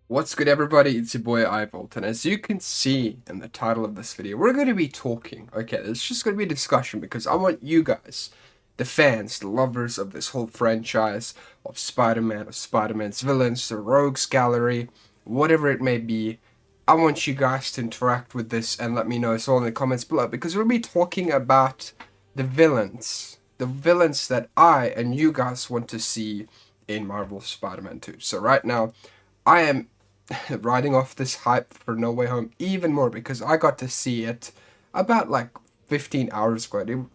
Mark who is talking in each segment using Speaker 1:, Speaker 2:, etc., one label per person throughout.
Speaker 1: What's good, everybody? It's your boy Ivolt, and as you can see in the title of this video, we're going to be talking. Okay, it's just going to be a discussion because I want you guys, the fans, the lovers of this whole franchise of Spider-Man, of Spider-Man's villains, the Rogues Gallery, whatever it may be. I want you guys to interact with this and let me know. It's all in the comments below because we'll be talking about the villains that I and you guys want to see in Marvel Spider-Man 2. So right now, I am riding off this hype for No Way Home even more because I got to see it about like 15 hours ago.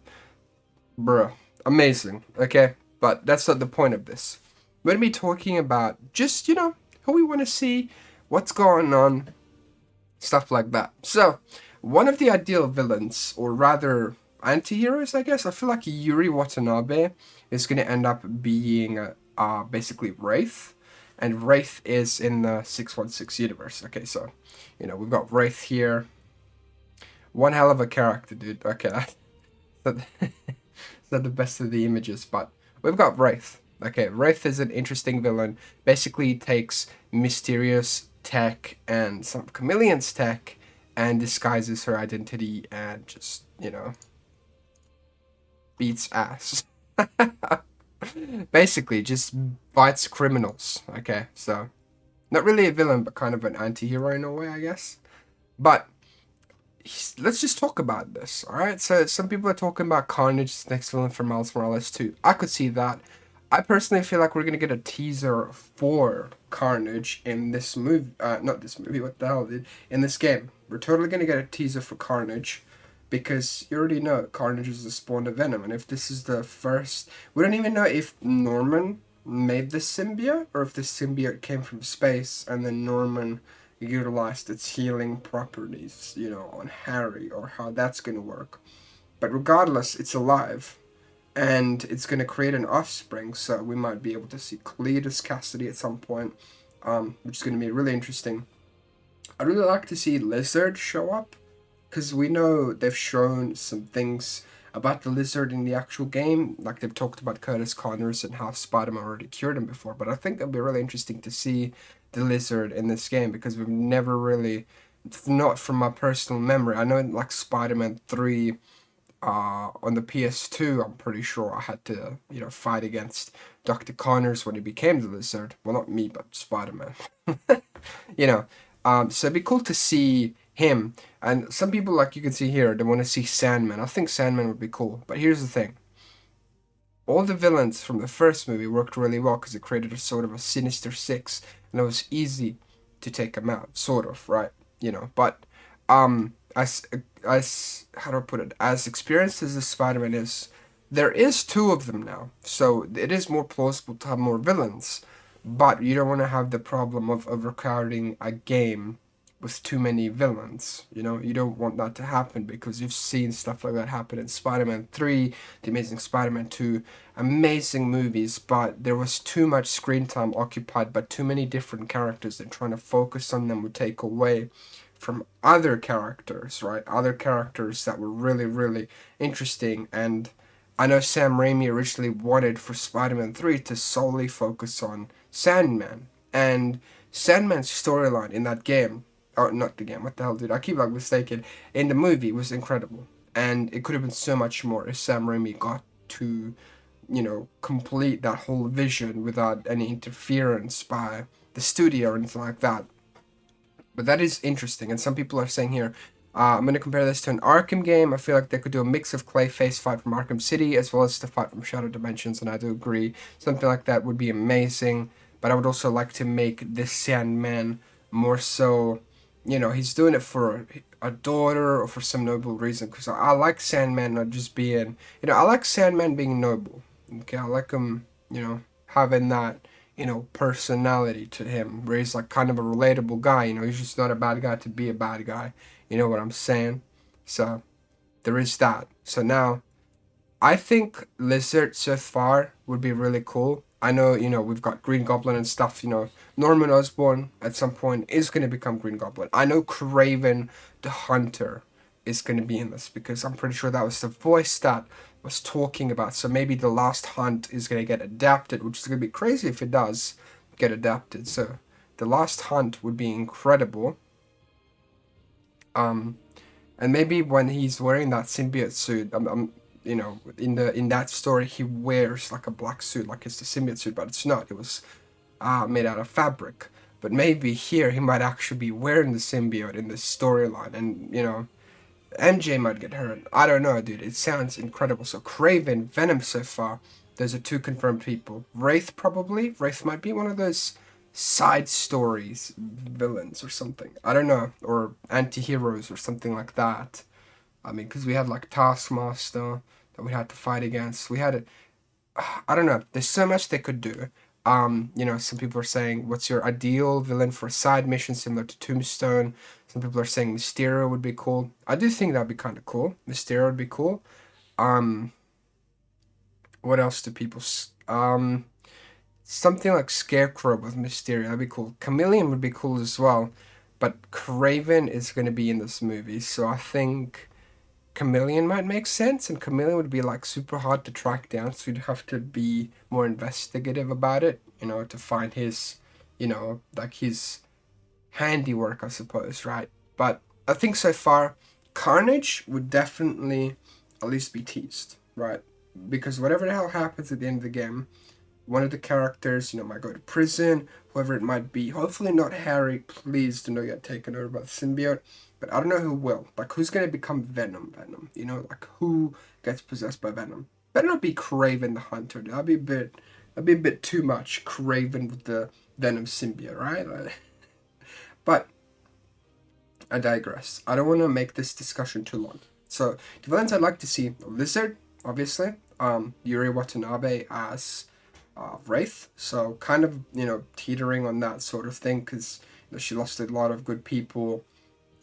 Speaker 1: Bruh, amazing. Okay, but that's not the point of this. We're gonna be talking about just who we want to see, what's going on, stuff like that. So, one of the ideal villains, or rather anti-heroes, I guess. I feel like Yuri Watanabe is gonna end up being basically Wraith, and Wraith is in the 616 universe. Okay, so we've got Wraith here. One hell of a character, dude. Okay, that's not the best of the images, but we've got Wraith. Okay, Wraith is an interesting villain. Basically, takes mysterious tech and some chameleon's tech and disguises her identity and just beats ass. Basically, just fights criminals. Okay, so not really a villain, but kind of an anti-hero in a way, I guess. But let's just talk about this, all right? So some people are talking about Carnage's next villain for Miles Morales too. I could see that. I personally feel like we're gonna get a teaser for Carnage in this movie. Not this movie. What the hell, dude? In this game, we're totally gonna get a teaser for Carnage, because you already know Carnage is the spawn of Venom, and if this is the first, we don't even know if Norman made the symbiote or if the symbiote came from space and then Norman utilized its healing properties, on Harry, or how that's going to work. But regardless, it's alive, and it's going to create an offspring, so we might be able to see Cletus Cassidy at some point, which is going to be really interesting. I'd really like to see Lizard show up, because we know they've shown some things about the Lizard in the actual game, like they've talked about Curtis Connors and how Spider-Man already cured him before, but I think it'll be really interesting to see the Lizard in this game because we've never really, not from my personal memory. I know in like Spider-Man 3 on the PS2, I'm pretty sure I had to, fight against Dr. Connors when he became the Lizard. Well, not me, but Spider-Man. you know, so it'd be cool to see him. And some people, like you can see here, they want to see Sandman. I think Sandman would be cool. But here's the thing. All the villains from the first movie worked really well because it created a sort of a Sinister Six, and it was easy to take them out, sort of, right? But as how do I put it? As experienced as the Spider-Man is, there is two of them now, so it is more plausible to have more villains. But you don't want to have the problem of overcrowding a game with too many villains. You don't want that to happen because you've seen stuff like that happen in Spider-Man 3, The Amazing Spider-Man 2, amazing movies, but there was too much screen time occupied by too many different characters, and trying to focus on them would take away from other characters, right? Other characters that were really, really interesting. And I know Sam Raimi originally wanted for Spider-Man 3 to solely focus on Sandman. And Sandman's storyline in that game, or not the game, what the hell, dude? I keep like mistaken. In the movie was incredible. And it could have been so much more if Sam Raimi got to, complete that whole vision without any interference by the studio or anything like that. But that is interesting, and some people are saying here, I'm going to compare this to an Arkham game. I feel like they could do a mix of Clayface fight from Arkham City as well as the fight from Shadow Dimensions, and I do agree. Something like that would be amazing, but I would also like to make this Sandman more so, he's doing it for a daughter or for some noble reason, because I like Sandman not just being, I like Sandman being noble. Okay, I like him, having that personality to him, where he's like kind of a relatable guy. He's just not a bad guy to be a bad guy. You know what I'm saying? So there is that. So now, I think Lizard so far would be really cool. I know, we've got Green Goblin and stuff. Norman Osborn at some point is going to become Green Goblin. I know Craven the Hunter is going to be in this because I'm pretty sure that was the voice that was talking about. So maybe the Last Hunt is going to get adapted, which is going to be crazy if it does get adapted. So The Last Hunt would be incredible. Um, and maybe when he's wearing that symbiote suit, you know, in that story, he wears like a black suit, like it's the symbiote suit, but it's not. It was made out of fabric. But maybe here he might actually be wearing the symbiote in the storyline, and you know, MJ might get hurt. I don't know, dude. It sounds incredible. So Kraven, Venom so far. Those are two confirmed people. Wraith probably. Wraith might be one of those side stories villains or something. I don't know, or anti-heroes or something like that. I mean, because we had like Taskmaster that we had to fight against. We had I don't know. There's so much they could do. You know, some people are saying, what's your ideal villain for a side mission similar to Tombstone? Some people are saying Mysterio would be cool. I do think that'd be kind of cool. Mysterio would be cool. Um, what else do people? Something like Scarecrow with Mysterio. That'd be cool. Chameleon would be cool as well. But Kraven is going to be in this movie, so I think Chameleon might make sense, and Chameleon would be like super hard to track down, so you'd have to be more investigative about it, you know, to find his, you know, like his handiwork, I suppose, right? But I think so far, Carnage would definitely at least be teased, right? Because whatever the hell happens at the end of the game, one of the characters, you know, might go to prison, whoever it might be. Hopefully not Harry, please do not get taken over by the symbiote. But I don't know who will. Like, who's going to become Venom? You know, like, who gets possessed by Venom? Better not be Kraven the Hunter. That'd be a bit too much. Kraven with the Venom symbiote, right? But I digress. I don't want to make this discussion too long. So, the villains I'd like to see, Lizard, obviously. Yuri Watanabe as Wraith. So, kind of, you know, teetering on that sort of thing, because you know, she lost a lot of good people,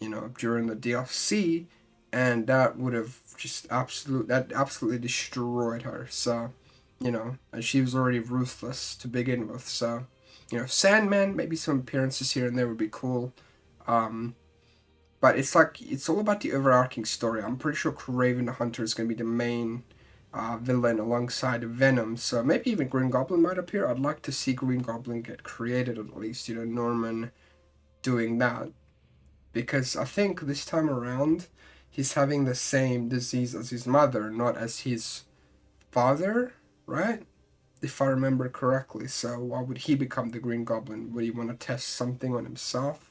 Speaker 1: you know, during the DLC, and that would have just absolutely destroyed her. So, you know, and she was already ruthless to begin with. So, you know, Sandman, maybe some appearances here and there would be cool. Um, but it's like it's all about the overarching story. I'm pretty sure Kraven the Hunter is going to be the main villain alongside Venom. So maybe even Green Goblin might appear. I'd like to see Green Goblin get created, at least, you know, Norman doing that, because I think this time around he's having the same disease as his mother, not as his father, right? If I remember correctly. So why would he become the Green Goblin? Would he want to test something on himself?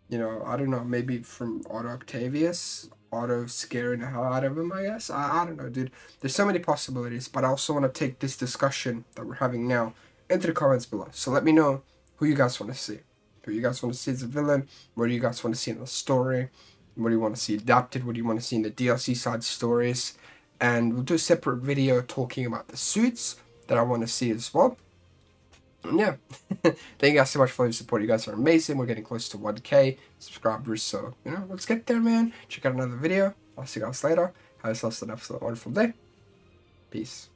Speaker 1: You know, I don't know, maybe from Otto Octavius? Otto scaring the hell out of him, I guess? I don't know, dude. There's so many possibilities, but I also want to take this discussion that we're having now into the comments below. So let me know who you guys want to see. Who you guys want to see as a villain? What do you guys want to see in the story? What do you want to see adapted? What do you want to see in the DLC side stories? And we'll do a separate video talking about the suits that I want to see as well. And yeah, thank you guys so much for your support. You guys are amazing. We're getting close to 1K subscribers, so you know, let's get there, man. Check out another video. I'll see you guys later. Have yourselves an absolute wonderful day. Peace.